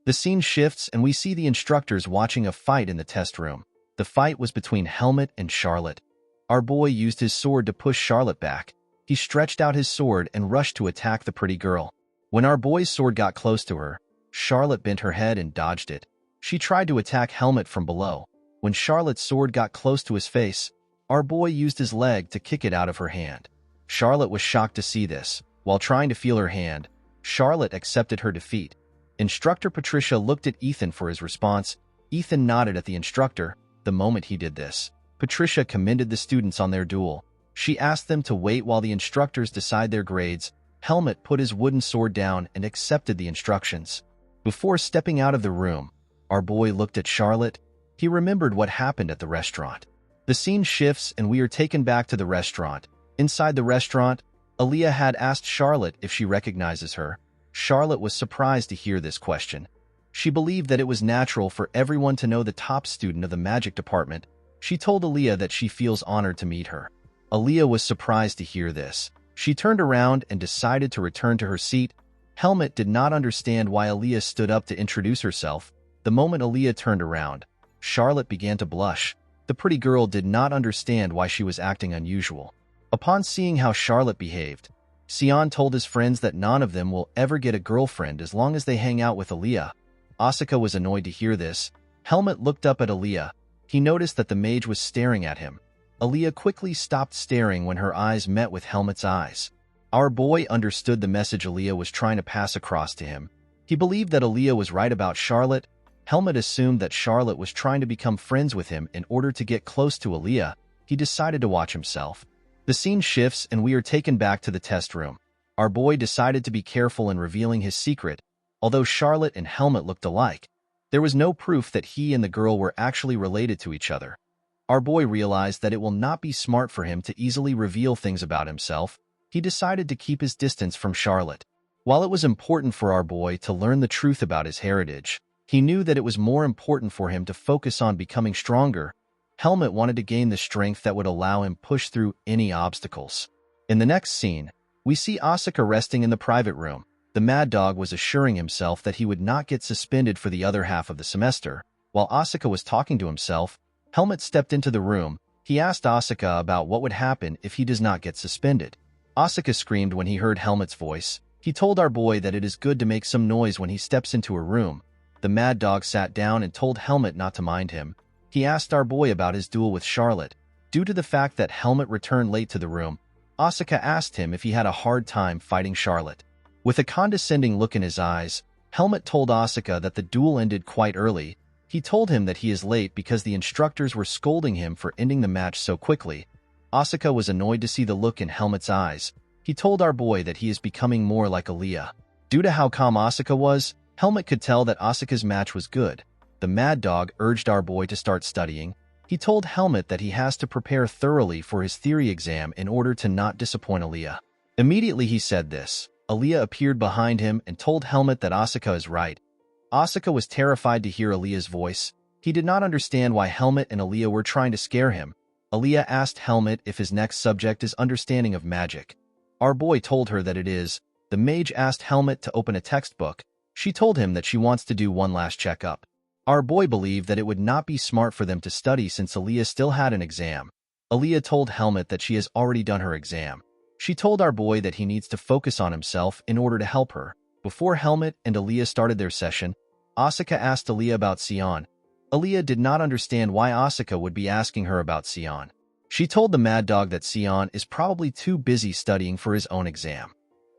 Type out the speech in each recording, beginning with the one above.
The scene shifts and we see the instructors watching a fight in the test room. The fight was between Helmut and Charlotte. Our boy used his sword to push Charlotte back. He stretched out his sword and rushed to attack the pretty girl. When our boy's sword got close to her, Charlotte bent her head and dodged it. She tried to attack Helmut from below. When Charlotte's sword got close to his face, our boy used his leg to kick it out of her hand. Charlotte was shocked to see this. While trying to feel her hand, Charlotte accepted her defeat. Instructor Patricia looked at Ethan for his response. Ethan nodded at the instructor. The moment he did this, Patricia commended the students on their duel. She asked them to wait while the instructors decide their grades. Helmut put his wooden sword down and accepted the instructions. Before stepping out of the room, our boy looked at Charlotte. He remembered what happened at the restaurant. The scene shifts and we are taken back to the restaurant. Inside the restaurant, Aaliyah had asked Charlotte if she recognizes her. Charlotte was surprised to hear this question. She believed that it was natural for everyone to know the top student of the magic department. She told Aaliyah that she feels honored to meet her. Aaliyah was surprised to hear this. She turned around and decided to return to her seat. Helmut did not understand why Aaliyah stood up to introduce herself. The moment Aaliyah turned around, Charlotte began to blush. The pretty girl did not understand why she was acting unusual. Upon seeing how Charlotte behaved, Sion told his friends that none of them will ever get a girlfriend as long as they hang out with Aaliyah. Asuka was annoyed to hear this. Helmut looked up at Aaliyah. He noticed that the mage was staring at him. Aaliyah quickly stopped staring when her eyes met with Helmut's eyes. Our boy understood the message Aaliyah was trying to pass across to him. He believed that Aaliyah was right about Charlotte. Helmut assumed that Charlotte was trying to become friends with him in order to get close to Aaliyah. He decided to watch himself. The scene shifts and we are taken back to the test room. Our boy decided to be careful in revealing his secret. Although Charlotte and Helmut looked alike, there was no proof that he and the girl were actually related to each other. Our boy realized that it will not be smart for him to easily reveal things about himself. He decided to keep his distance from Charlotte. While it was important for our boy to learn the truth about his heritage, he knew that it was more important for him to focus on becoming stronger. Helmut wanted to gain the strength that would allow him push through any obstacles. In the next scene, we see Asuka resting in the private room. The mad dog was assuring himself that he would not get suspended for the other half of the semester. While Asuka was talking to himself, Helmut stepped into the room. He asked Asuka about what would happen if he does not get suspended. Asuka screamed when he heard Helmut's voice. He told our boy that it is good to make some noise when he steps into a room. The mad dog sat down and told Helmut not to mind him. He asked our boy about his duel with Charlotte. Due to the fact that Helmut returned late to the room, Asuka asked him if he had a hard time fighting Charlotte. With a condescending look in his eyes, Helmut told Asuka that the duel ended quite early. He told him that he is late because the instructors were scolding him for ending the match so quickly. Asuka was annoyed to see the look in Helmut's eyes. He told our boy that he is becoming more like Aaliyah. Due to how calm Asuka was, Helmut could tell that Asuka's match was good. The mad dog urged our boy to start studying. He told Helmut that he has to prepare thoroughly for his theory exam in order to not disappoint Aaliyah. Immediately he said this, Aaliyah appeared behind him and told Helmut that Asuka is right. Asuka was terrified to hear Aaliyah's voice. He did not understand why Helmut and Aaliyah were trying to scare him. Aaliyah asked Helmut if his next subject is understanding of magic. Our boy told her that it is. The mage asked Helmut to open a textbook. She told him that she wants to do one last checkup. Our boy believed that it would not be smart for them to study since Aaliyah still had an exam. Aaliyah told Helmut that she has already done her exam. She told our boy that he needs to focus on himself in order to help her. Before Helmut and Aaliyah started their session, Asuka asked Aaliyah about Sion. Aaliyah did not understand why Asuka would be asking her about Sion. She told the mad dog that Sion is probably too busy studying for his own exam.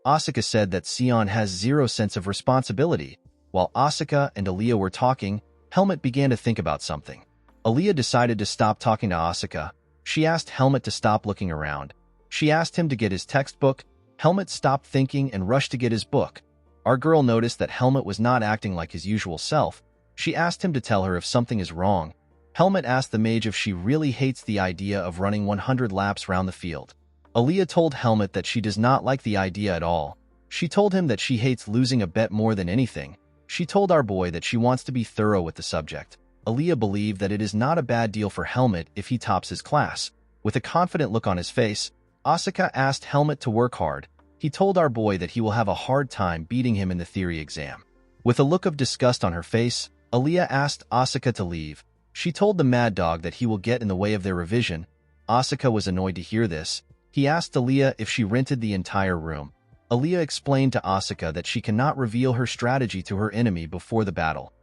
Asuka said that Sion has zero sense of responsibility. While Asuka and Aaliyah were talking, Helmut began to think about something. Aaliyah decided to stop talking to Asuka. She asked Helmut to stop looking around. She asked him to get his textbook. Helmut stopped thinking and rushed to get his book. Our girl noticed that Helmut was not acting like his usual self. She asked him to tell her if something is wrong. Helmut asked the mage if she really hates the idea of running 100 laps round the field. Aaliyah told Helmut that she does not like the idea at all. She told him that she hates losing a bet more than anything. She told our boy that she wants to be thorough with the subject. Aaliyah believed that it is not a bad deal for Helmut if he tops his class. With a confident look on his face, Asuka asked Helmut to work hard. He told our boy that he will have a hard time beating him in the theory exam. With a look of disgust on her face, Aaliyah asked Asuka to leave. She told the mad dog that he will get in the way of their revision. Asuka was annoyed to hear this. He asked Aaliyah if she rented the entire room. Aaliyah explained to Asuka that she cannot reveal her strategy to her enemy before the battle.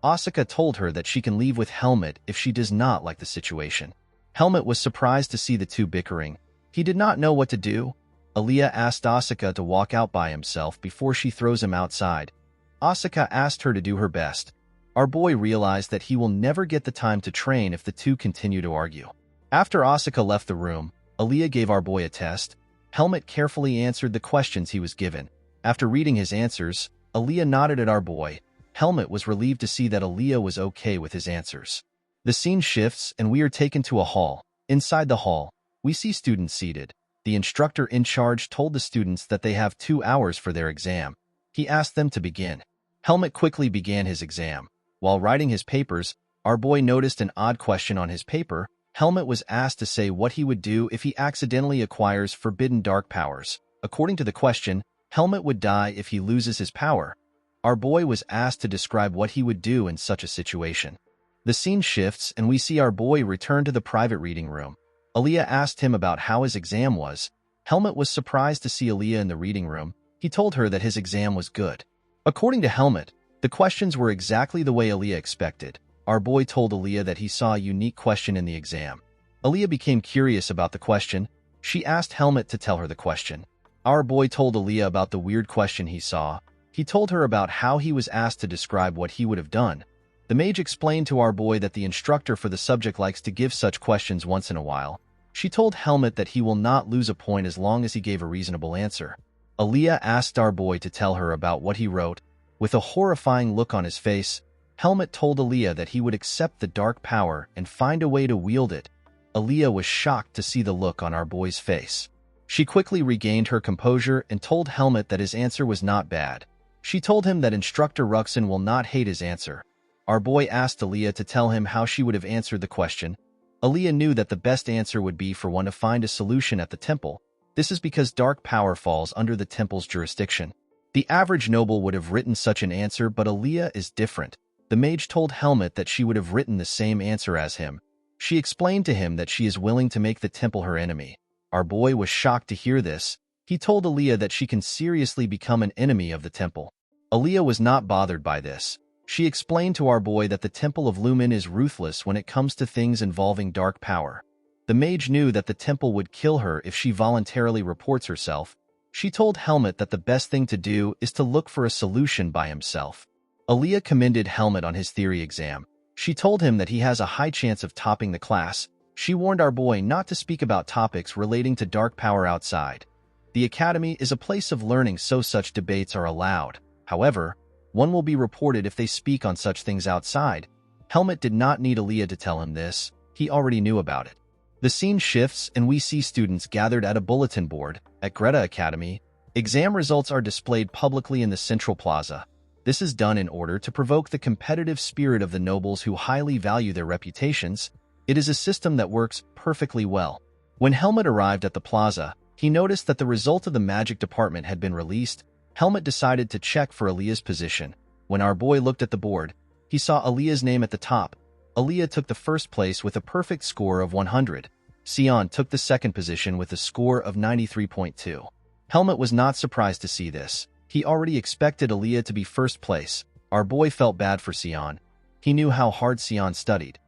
Asuka told her that she can leave with Helmut if she does not like the situation. Helmut was surprised to see the two bickering. He did not know what to do. Aaliyah asked Asuka to walk out by himself before she throws him outside. Asuka asked her to do her best. Our boy realized that he will never get the time to train if the two continue to argue. After Asuka left the room, Aaliyah gave our boy a test. Helmut carefully answered the questions he was given. After reading his answers, Aaliyah nodded at our boy. Helmut was relieved to see that Aaliyah was okay with his answers. The scene shifts and we are taken to a hall. Inside the hall, we see students seated. The instructor in charge told the students that they have 2 hours for their exam. He asked them to begin. Helmut quickly began his exam. While writing his papers, our boy noticed an odd question on his paper. Helmut was asked to say what he would do if he accidentally acquires forbidden dark powers. According to the question, Helmut would die if he loses his power. Our boy was asked to describe what he would do in such a situation. The scene shifts and we see our boy return to the private reading room. Aaliyah asked him about how his exam was. Helmut was surprised to see Aaliyah in the reading room. He told her that his exam was good. According to Helmut, the questions were exactly the way Aaliyah expected. Our boy told Aaliyah that he saw a unique question in the exam. Aaliyah became curious about the question. She asked Helmut to tell her the question. Our boy told Aaliyah about the weird question he saw. He told her about how he was asked to describe what he would have done. The mage explained to our boy that the instructor for the subject likes to give such questions once in a while. She told Helmut that he will not lose a point as long as he gave a reasonable answer. Aaliyah asked our boy to tell her about what he wrote. With a horrifying look on his face, Helmut told Aaliyah that he would accept the dark power and find a way to wield it. Aaliyah was shocked to see the look on our boy's face. She quickly regained her composure and told Helmut that his answer was not bad. She told him that Instructor Ruxin will not hate his answer. Our boy asked Aaliyah to tell him how she would have answered the question. Aaliyah knew that the best answer would be for one to find a solution at the temple. This is because dark power falls under the temple's jurisdiction. The average noble would have written such an answer, but Aaliyah is different. The mage told Helmut that she would have written the same answer as him. She explained to him that she is willing to make the temple her enemy. Our boy was shocked to hear this. He told Aaliyah that she can seriously become an enemy of the temple. Aaliyah was not bothered by this. She explained to our boy that the Temple of Lumen is ruthless when it comes to things involving dark power. The mage knew that the temple would kill her if she voluntarily reports herself. She told Helmut that the best thing to do is to look for a solution by himself. Aaliyah commended Helmut on his theory exam. She told him that he has a high chance of topping the class. She warned our boy not to speak about topics relating to dark power outside. The academy is a place of learning, so such debates are allowed. However, one will be reported if they speak on such things outside. Helmut did not need Aaliyah to tell him this. He already knew about it. The scene shifts and we see students gathered at a bulletin board. At Greta Academy, exam results are displayed publicly in the central plaza. This is done in order to provoke the competitive spirit of the nobles who highly value their reputations. It is a system that works perfectly well. When Helmut arrived at the plaza, he noticed that the result of the magic department had been released. Helmut decided to check for Aaliyah's position. When our boy looked at the board, he saw Aaliyah's name at the top. Aaliyah took the first place with a perfect score of 100. Sion took the second position with a score of 93.2. Helmut was not surprised to see this. He already expected Aaliyah to be first place. Our boy felt bad for Sion. He knew how hard Sion studied.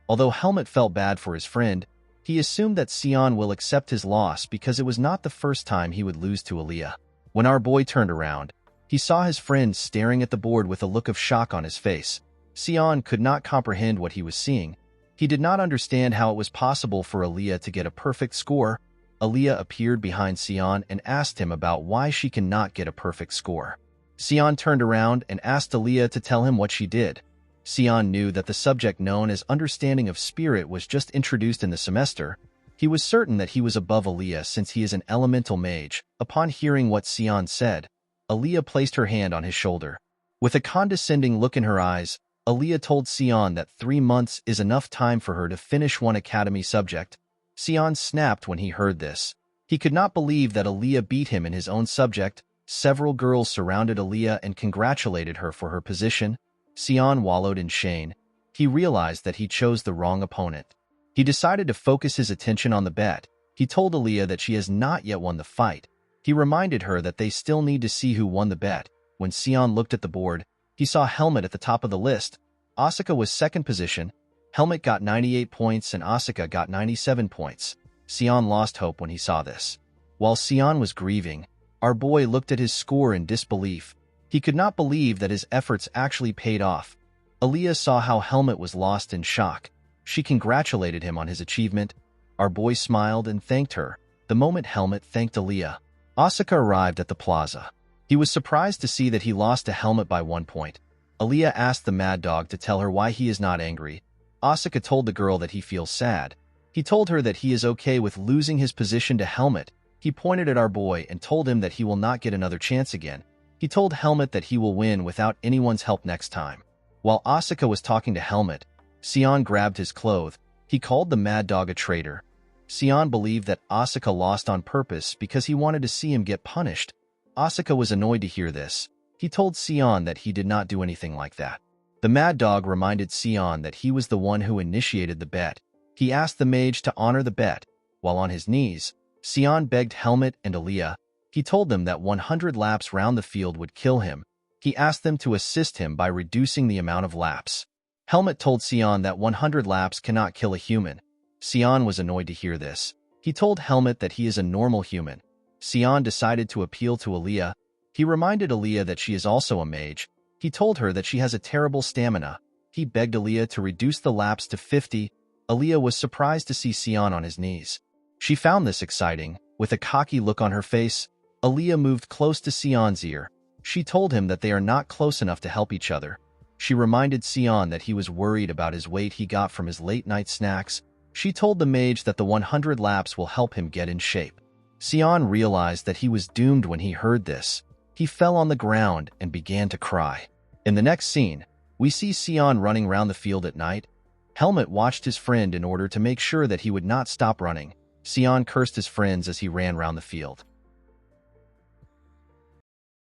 Although Helmut felt bad for his friend, he assumed that Sion will accept his loss because it was not the first time he would lose to Aaliyah. When our boy turned around, he saw his friend staring at the board with a look of shock on his face. Sion could not comprehend what he was seeing. He did not understand how it was possible for Aaliyah to get a perfect score. Aaliyah appeared behind Sion and asked him about why she cannot get a perfect score. Sion turned around and asked Aaliyah to tell him what she did. Sion knew that the subject known as Understanding of Spirit was just introduced in the semester. He was certain that he was above Aaliyah since he is an elemental mage. Upon hearing what Sion said, Aaliyah placed her hand on his shoulder. With a condescending look in her eyes, Aaliyah told Sion that 3 months is enough time for her to finish one academy subject. Sion snapped when he heard this. He could not believe that Aaliyah beat him in his own subject. Several girls surrounded Aaliyah and congratulated her for her position. Sion wallowed in shame. He realized that he chose the wrong opponent. He decided to focus his attention on the bet. He told Aaliyah that she has not yet won the fight. He reminded her that they still need to see who won the bet. When Sion looked at the board, he saw Helmut at the top of the list. Asuka was second position. Helmut got 98 points and Asuka got 97 points. Sion lost hope when he saw this. While Sion was grieving, our boy looked at his score in disbelief. He could not believe that his efforts actually paid off. Aaliyah saw how Helmut was lost in shock. She congratulated him on his achievement. Our boy smiled and thanked her. The moment Helmut thanked Aaliyah, Asuka arrived at the plaza. He was surprised to see that he lost to Helmut by 1 point. Aaliyah asked the mad dog to tell her why he is not angry. Asuka told the girl that he feels sad. He told her that he is okay with losing his position to Helmut. He pointed at our boy and told him that he will not get another chance again. He told Helmut that he will win without anyone's help next time. While Asuka was talking to Helmut, Sion grabbed his clothes. He called the mad dog a traitor. Sion believed that Asuka lost on purpose because he wanted to see him get punished. Asuka was annoyed to hear this. He told Sion that he did not do anything like that. The mad dog reminded Sion that he was the one who initiated the bet. He asked the mage to honor the bet. While on his knees, Sion begged Helmut and Aaliyah. He told them that 100 laps round the field would kill him. He asked them to assist him by reducing the amount of laps. Helmut told Sion that 100 laps cannot kill a human. Sion was annoyed to hear this. He told Helmut that he is a normal human. Sion decided to appeal to Aaliyah. He reminded Aaliyah that she is also a mage. He told her that she has a terrible stamina. He begged Aaliyah to reduce the laps to 50. Aaliyah was surprised to see Sion on his knees. She found this exciting. With a cocky look on her face, Aaliyah moved close to Sion's ear. She told him that they are not close enough to help each other. She reminded Sion that he was worried about his weight he got from his late-night snacks. She told the mage that the 100 laps will help him get in shape. Sion realized that he was doomed when he heard this. He fell on the ground and began to cry. In the next scene, we see Sion running round the field at night. Helmut watched his friend in order to make sure that he would not stop running. Sion cursed his friends as he ran round the field.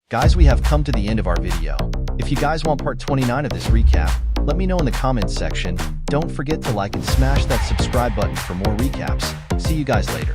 Guys, we have come to the end of our video. If you guys want part 29 of this recap, let me know in the comments section. Don't forget to like and smash that subscribe button for more recaps. See you guys later.